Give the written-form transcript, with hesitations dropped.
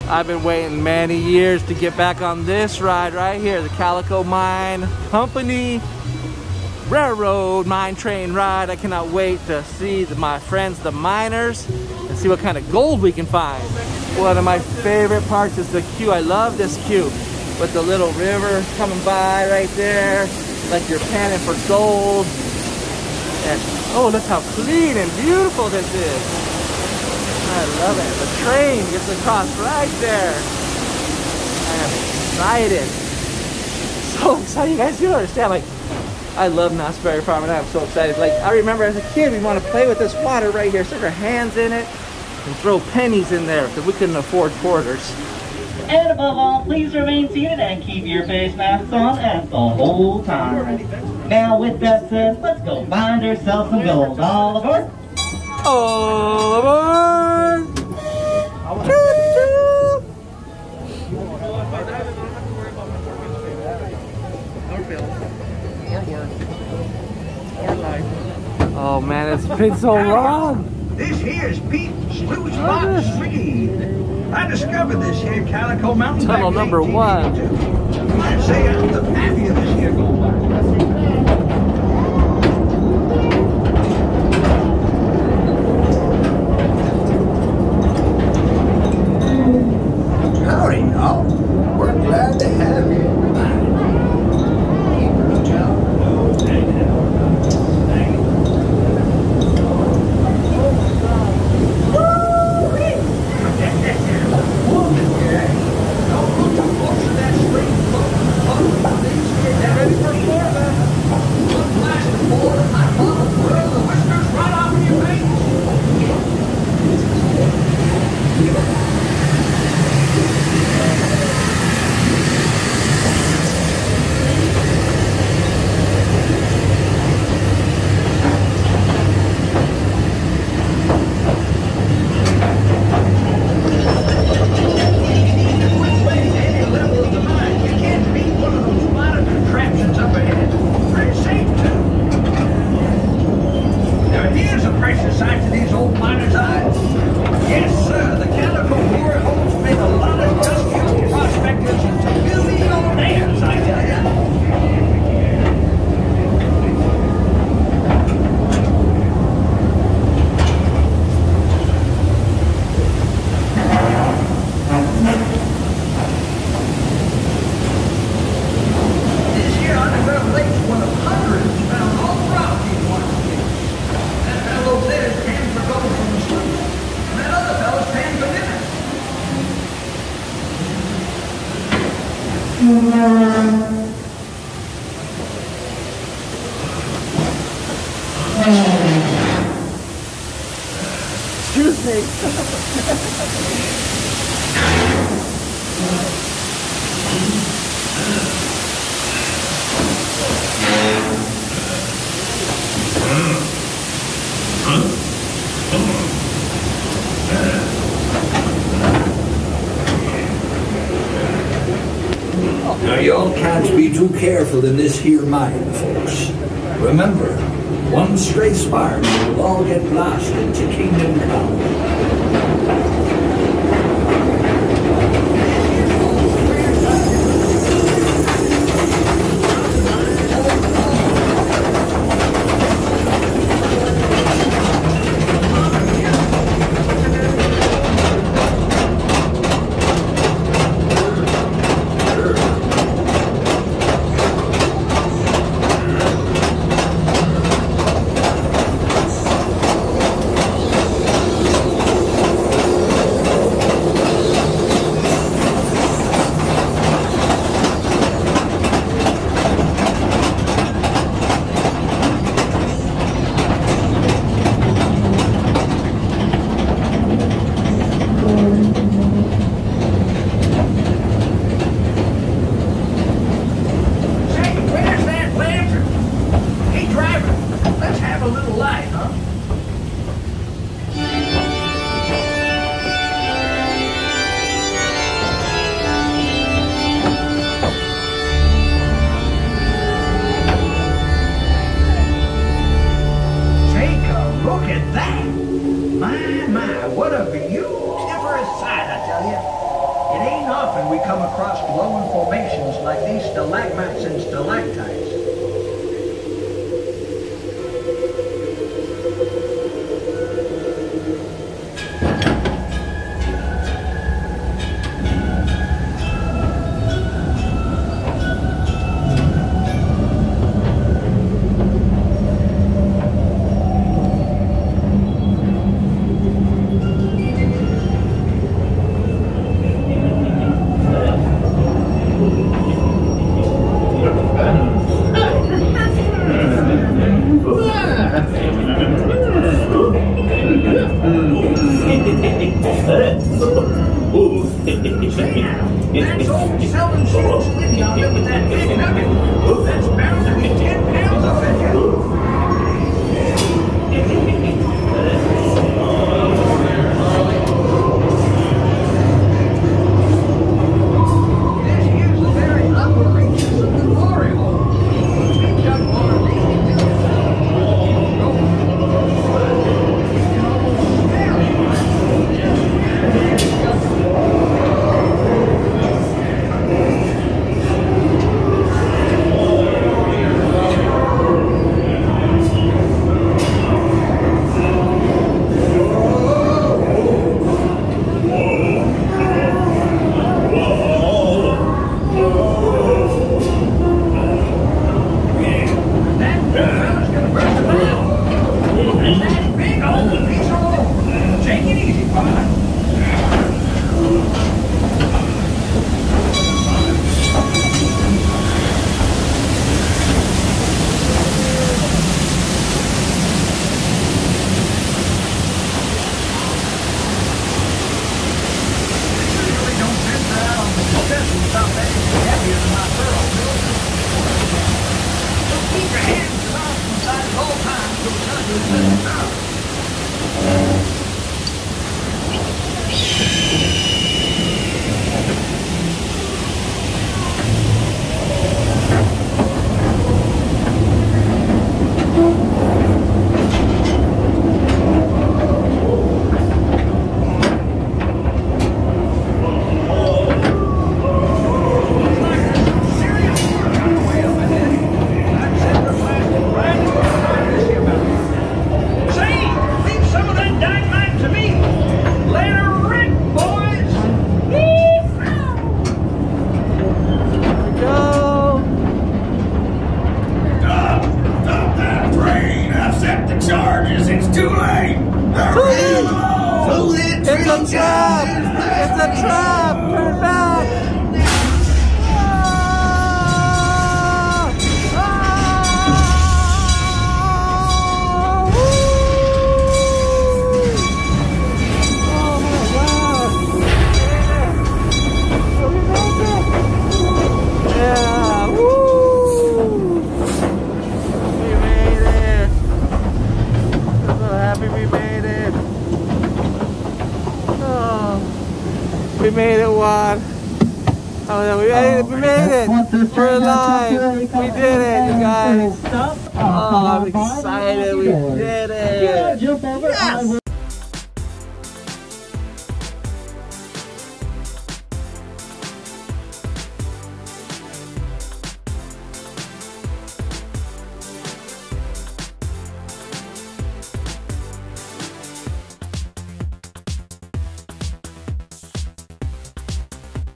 I've been waiting many years to get back on this ride right here, the Calico Mine Company Railroad Mine Train ride. I cannot wait to see my friends, the miners, and see what kind of gold we can find. One of my favorite parts is the queue. I love this queue with the little river coming by right there, like you're panning for gold. And oh, look how clean and beautiful this is. I love it. The train gets across right there. I am excited. So excited. You guys do understand, like, I love Knott's Berry Farm and I'm so excited. Like, I remember as a kid, we want to play with this water right here, stick our hands in it and throw pennies in there because we couldn't afford quarters. And above all, please remain seated and keep your face masks on at the whole time. Now with that said, let's go find ourselves some gold. All aboard! All aboard! Oh man, it's been so long. This here's Pete Blue Spot Street. I discovered this here Calico Mountain. Tunnel number 1. I'd say I'm the pappy of this here gold mine. Howdy, y'all. We're glad to have you. Excuse me. Now y'all can't be too careful in this here mine, folks. Remember, one stray spark will all get blasted to Kingdom Come. often we come across glowing formations like these stalagmites and stalactites. That's old selling shorts with yonder with that big nugget. That's bound to be 10 pounds, I bet you. This is the very upper reaches of the glory hole. We've done one of these. It's a trap! It's a trap! Turn back! We made it, Juan. Oh, we made it. We're alive. We did it, you guys. Oh, I'm excited. We did it. Yes.